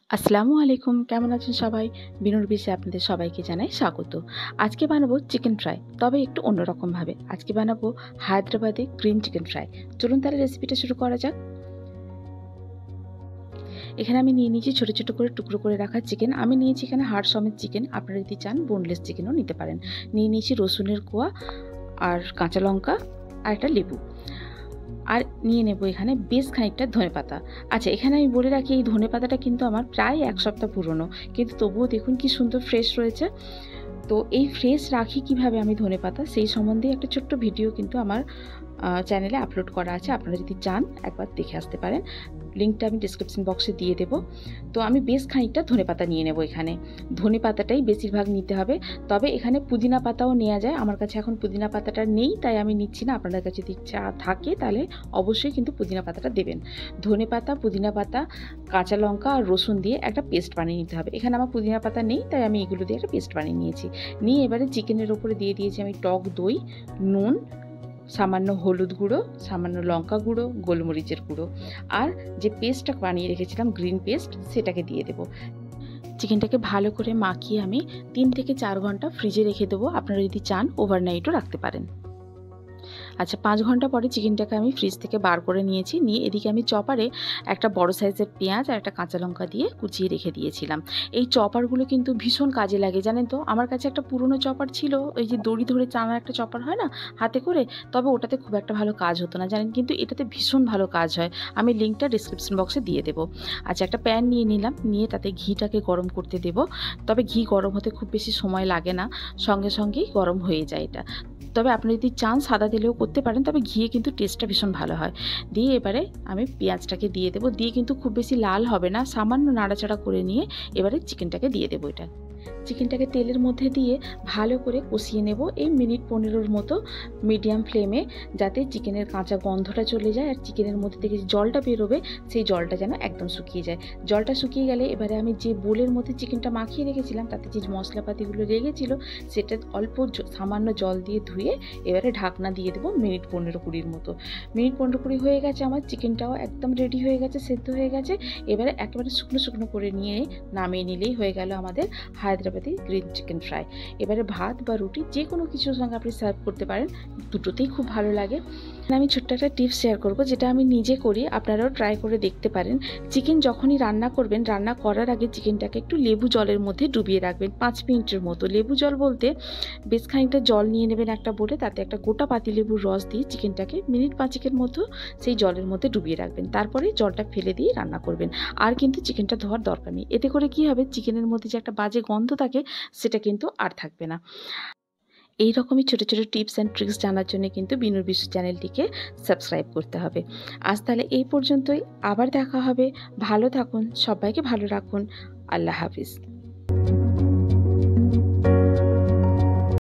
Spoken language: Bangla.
আসসালামু আলাইকুম, কেমন আছেন সবাই? বিনুর বিশ্বে আপনাদের সবাইকে জানাই স্বাগত। আজকে বানাবো চিকেন ফ্রাই, তবে একটু অন্যরকমভাবে। আজকে বানাবো হায়দ্রাবাদি গ্রিন চিকেন ফ্রাই। চলুন তাহলে রেসিপিটা শুরু করা যাক। এখানে আমি নিয়ে নিয়েছি ছোটো ছোটো করে টুকরো করে রাখা চিকেন। আমি নিয়েছি এখানে হাড় সমেত চিকেন, আপনারা যদি চান বোনলেস চিকেনও নিতে পারেন। নিয়ে নিয়েছি রসুনের কোয়া আর কাঁচা লঙ্কা আর একটা লেবু। আর নিয়ে নেব এখানে বেশ খানিকটা ধনেপাতা। আচ্ছা, এখানে আমি বলে রাখি এই ধনেপাতাটা কিন্তু আমার প্রায় 1 সপ্তাহ পুরনো, কিন্তু তবুও দেখুন কি সুন্দর ফ্রেশ রয়েছে। তো এই ফ্রেশ রাখি কিভাবে আমি ধনেপাতা, সেই সম্বন্ধে একটা ছোট্ট ভিডিও কিন্তু আমার চ্যানেলে আপলোড করা আছে। আপনারা যদি চান একবার দেখে আসতে পারেন, লিঙ্কটা আমি ডিসক্রিপশন বক্সে দিয়ে দেবো। তো আমি বেশ খানিকটা ধনেপাতা নিয়ে নেব। এখানে ধনেপাতাটাই বেশিরভাগ নিতে হবে, তবে এখানে পুদিনা পাতাও নেওয়া যায়। আমার কাছে এখন পুদিনা পাতাটা নেই, তাই আমি নিচ্ছি না। আপনাদের কাছে যদি ইচ্ছা থাকে তাহলে অবশ্যই কিন্তু পুদিনা পাতাটা দেবেন। ধনেপাতা, পুদিনা পাতা, কাঁচা লঙ্কা আর রসুন দিয়ে একটা পেস্ট বানিয়ে নিতে হবে। এখানে আমার পুদিনা পাতা নেই, তাই আমি এগুলো দিয়ে একটা পেস্ট বানিয়ে নিয়েছি। নিয়ে এবারে চিকেনের ওপরে দিয়ে দিয়েছি আমি টক দই, নুন, সামান্য হলুদ গুঁড়ো, সামান্য লঙ্কা গুঁড়ো, গোলমরিচের গুঁড়ো, আর যে পেস্টটা বানিয়ে রেখেছিলাম গ্রিন পেস্ট, সেটাকে দিয়ে দেবো। চিকেনটাকে ভালো করে মাখিয়ে আমি 3 থেকে 4 ঘন্টা ফ্রিজে রেখে দেবো। আপনারা যদি চান ওভারনাইটও রাখতে পারেন। আচ্ছা, 5 ঘন্টা পরে চিকেনটাকে আমি ফ্রিজ থেকে বার করে নিয়েছি। নিয়ে এদিকে আমি চপারে একটা বড় সাইজের পেঁয়াজ আর একটা কাঁচা লঙ্কা দিয়ে কুচিয়ে রেখে দিয়েছিলাম। এই চপারগুলো কিন্তু ভীষণ কাজে লাগে, জানেন তো। আমার কাছে একটা পুরনো চপার ছিল, ওই যে দড়ি ধরে টানার একটা চপার হয় না হাতে করে, তবে ওটাতে খুব একটা ভালো কাজ হতো না, জানেন, কিন্তু এটাতে ভীষণ ভালো কাজ হয়। আমি লিঙ্কটা ডিসক্রিপশন বক্সে দিয়ে দেবো। আচ্ছা, একটা প্যান নিয়ে নিলাম, নিয়ে তাতে ঘিটাকে গরম করতে দেব। তবে ঘি গরম হতে খুব বেশি সময় লাগে না, সঙ্গে সঙ্গেই গরম হয়ে যায় এটা। তবে আপনি যদি চান সাদা তেলেও করতে পারেন, তবে ঘিয়ে কিন্তু টেস্টটা ভীষণ ভালো হয়। দিয়ে এবারে আমি পেঁয়াজটাকে দিয়ে দেবো। দিয়ে কিন্তু খুব বেশি লাল হবে না, সামান্য নাড়াচাড়া করে নিয়ে এবারে চিকেনটাকে দিয়ে দেবো। চিকেনটাকে তেলের মধ্যে দিয়ে ভালো করে কষিয়ে নেব এই মিনিট 15 মতো মিডিয়াম ফ্লেমে, যাতে চিকেনের কাঁচা গন্ধটা চলে যায় আর চিকেনের মধ্যে থেকে যে জলটা বেরোবে সেই জলটা যেন একদম শুকিয়ে যায়। জলটা শুকিয়ে গেলে এবারে আমি যে বোলের মধ্যে চিকেনটা মাখিয়ে রেখেছিলাম, তাতে যে মশলাপাতিগুলো লেগেছিল সেটা অল্প সামান্য জল দিয়ে ধুয়ে এবারে ঢাকনা দিয়ে দেবো মিনিট 15-20 মতো। মিনিট 15-20 হয়ে গেছে, আমার চিকেনটাও একদম রেডি হয়ে গেছে, সেদ্ধ হয়ে গেছে। এবারে একেবারে শুকনো শুকনো করে নিয়ে নামিয়ে নিলেই হয়ে গেল আমাদের হায়দ্রাবাদি গ্রিন চিকেন ফ্রাই। এবারে ভাত বা রুটি যে কোনো কিছুর সঙ্গে আপনি সার্ভ করতে পারেন, দুটোতেই খুব ভালো লাগে। আমি ছোট্ট একটা টিপস শেয়ার করব, যেটা আমি নিজে করি, আপনারাও ট্রাই করে দেখতে পারেন। চিকেন যখনই রান্না করবেন, রান্না করার আগে চিকেনটাকে একটু লেবু জলের মধ্যে ডুবিয়ে রাখবেন 5 মিনিটের মতো। লেবু জল বলতে বেশ খানিকটা জল নিয়ে নেবেন একটা বোলে, তাতে একটা গোটা পাতিলেবুর রস দিয়ে চিকেনটাকে মিনিট 5-এর মতো সেই জলের মধ্যে ডুবিয়ে রাখবেন। তারপরে জলটা ফেলে দিয়ে রান্না করবেন। আর কিন্তু চিকেনটা ধোয়ার দরকার নেই। এতে করে কি হবে, চিকেনের মধ্যে যে একটা বাজে গন্ধ থাকে সেটা কিন্তু আর থাকবে না। এই রকমই ছোটো ছোটো টিপস অ্যান্ড ট্রিক্স জানার জন্য কিন্তু বিনুর বিশ্ব চ্যানেলটিকে সাবস্ক্রাইব করতে হবে। আজ তাহলে এই পর্যন্তই, আবার দেখা হবে। ভালো থাকুন, সবাইকে ভালো রাখুন। আল্লাহ হাফিজ।